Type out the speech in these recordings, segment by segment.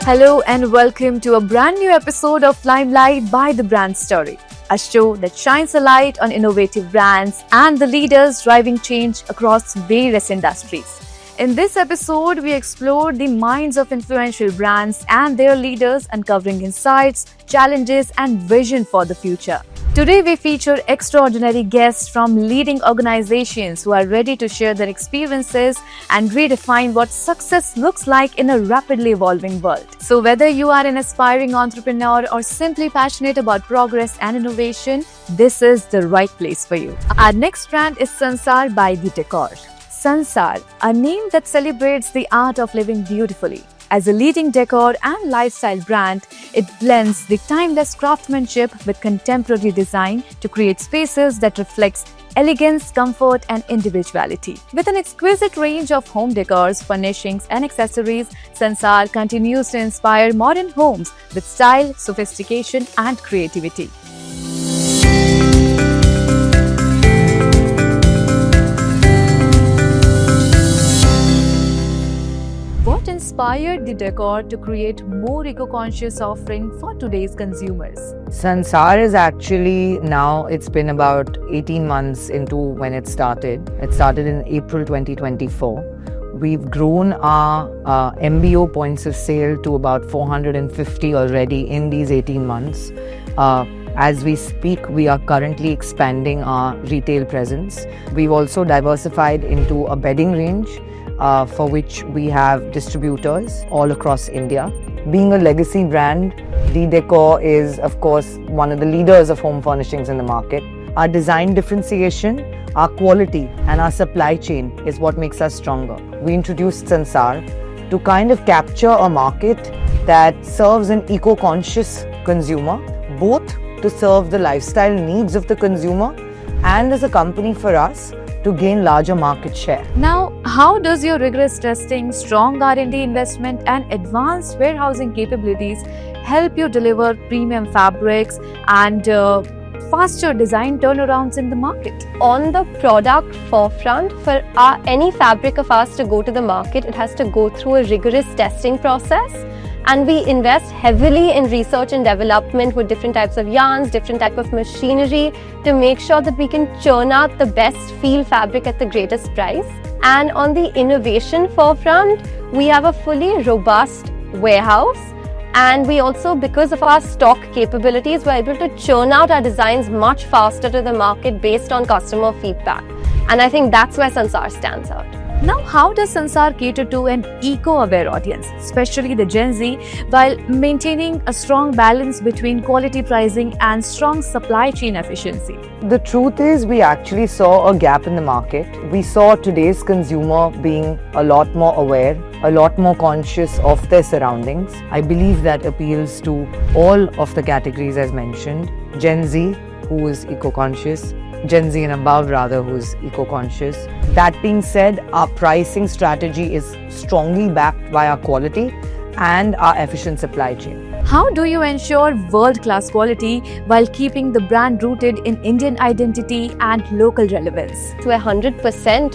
Hello and welcome to a brand new episode of Limelight by The Brand Story, a show that shines a light on innovative brands and the leaders driving change across various industries. In this episode, we explore the minds of influential brands and their leaders, uncovering insights, challenges, and vision for the future. Today, we feature extraordinary guests from leading organizations who are ready to share their experiences and redefine what success looks like in a rapidly evolving world. So, whether you are an aspiring entrepreneur or simply passionate about progress and innovation, this is the right place for you. Our next brand is Sansar by The Decor. Sansar, a name that celebrates the art of living beautifully. As a leading decor and lifestyle brand, it blends the timeless craftsmanship with contemporary design to create spaces that reflects elegance, comfort, and individuality. With an exquisite range of home decors, furnishings, and accessories, Sansar continues to inspire modern homes with style, sophistication, and creativity. What inspired The Decor to create more eco-conscious offering for today's consumers? Sansar is actually now, it's been about 18 months into when it started. It started in April 2024. We've grown our MBO points of sale to about 450 already in these 18 months. As we speak, we are currently expanding our retail presence. We've also diversified into a bedding range, for which we have distributors all across India. Being a legacy brand, The Decor is, of course, one of the leaders of home furnishings in the market. Our design differentiation, our quality, and our supply chain is what makes us stronger. We introduced Sansar to kind of capture a market that serves an eco-conscious consumer, both to serve the lifestyle needs of the consumer and as a company for us to gain larger market share. Now, how does your rigorous testing, strong R&D investment, and advanced warehousing capabilities help you deliver premium fabrics and faster design turnarounds in the market? On the product forefront, for any fabric of ours to go to the market, it has to go through a rigorous testing process. And we invest heavily in research and development with different types of yarns, different type of machinery to make sure that we can churn out the best feel fabric at the greatest price. And on the innovation forefront, we have a fully robust warehouse. And we also, because of our stock capabilities, we're able to churn out our designs much faster to the market based on customer feedback. And I think that's where Sansar stands out. Now, how does Sansar cater to an eco-aware audience, especially the Gen Z, while maintaining a strong balance between quality pricing and strong supply chain efficiency? The truth is, we actually saw a gap in the market. We saw today's consumer being a lot more aware, a lot more conscious of their surroundings. I believe that appeals to all of the categories as mentioned. Gen Z, who is eco-conscious, Gen Z and above rather, who's eco-conscious. That being said, our pricing strategy is strongly backed by our quality and our efficient supply chain. How do you ensure world-class quality while keeping the brand rooted in Indian identity and local relevance? We're 100%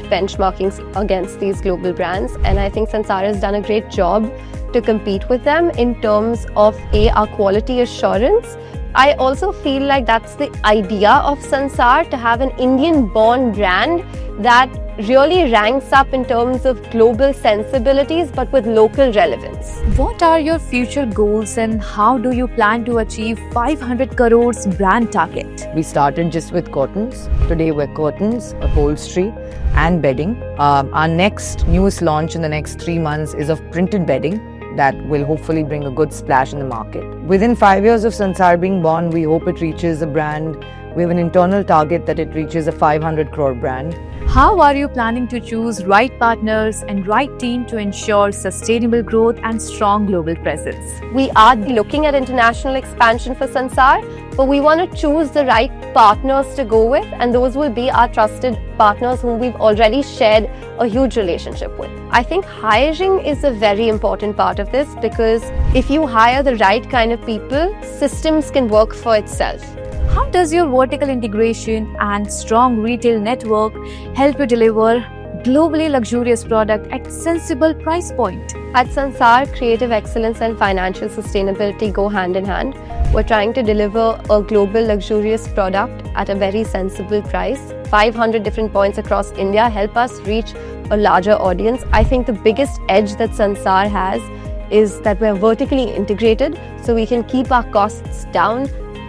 benchmarking against these global brands, and I think Sansar has done a great job to compete with them in terms of our quality assurance. I also feel like that's the idea of Sansar, to have an Indian-born brand that really ranks up in terms of global sensibilities but with local relevance. What are your future goals and how do you plan to achieve 500 crores brand target? We started just with curtains. Today we're curtains, upholstery, and bedding. Our next newest launch in the next 3 months is of printed bedding that will hopefully bring a good splash in the market. Within 5 years of Sansar being born, we hope it reaches a brand. We have an internal target that it reaches a 500 crore brand. How are you planning to choose right partners and right team to ensure sustainable growth and strong global presence? We are looking at international expansion for Sansar, but we want to choose the right partners to go with, and those will be our trusted partners whom we've already shared a huge relationship with. I think hiring is a very important part of this, because if you hire the right kind of people, systems can work for itself. How does your vertical integration and strong retail network help you deliver globally luxurious product at sensible price point. At Sansar, creative excellence and financial sustainability go hand in hand. We're trying to deliver a global luxurious product at a very sensible price. 500 different points across India help us reach a larger audience. I think the biggest edge that Sansar has is that we're vertically integrated, so we can keep our costs down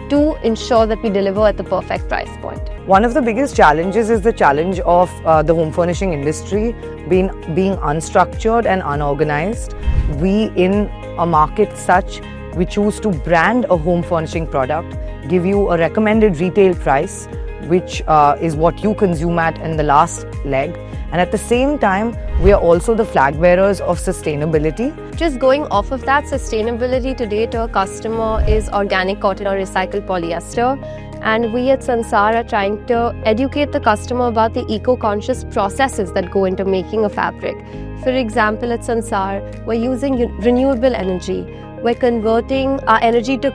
to ensure that we deliver at the perfect price point. One of the biggest challenges is the challenge of the home furnishing industry being unstructured and unorganized. We, in a market such, we choose to brand a home furnishing product, give you a recommended retail price, which is what you consume at in the last leg. And at the same time, we are also the flag bearers of sustainability. Just going off of that, sustainability today to a customer is organic cotton or recycled polyester. And we at Sansar are trying to educate the customer about the eco-conscious processes that go into making a fabric. For example, at Sansar, we're using renewable energy. We're converting our energy to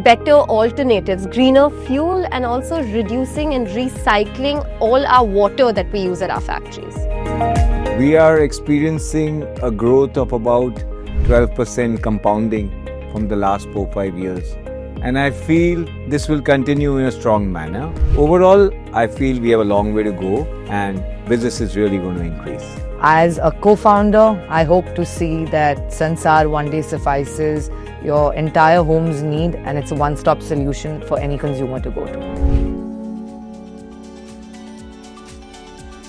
better alternatives, greener fuel, and also reducing and recycling all our water that we use at our factories. We are experiencing a growth of about 12% compounding from the last 4-5 years. And I feel this will continue in a strong manner. Overall, I feel we have a long way to go and business is really going to increase. As a co-founder, I hope to see that Sansar one day suffices your entire home's need, and it's a one-stop solution for any consumer to go to.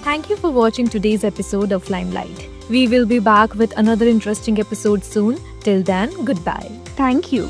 Thank you for watching today's episode of Limelight. We will be back with another interesting episode soon. Till then, goodbye. Thank you.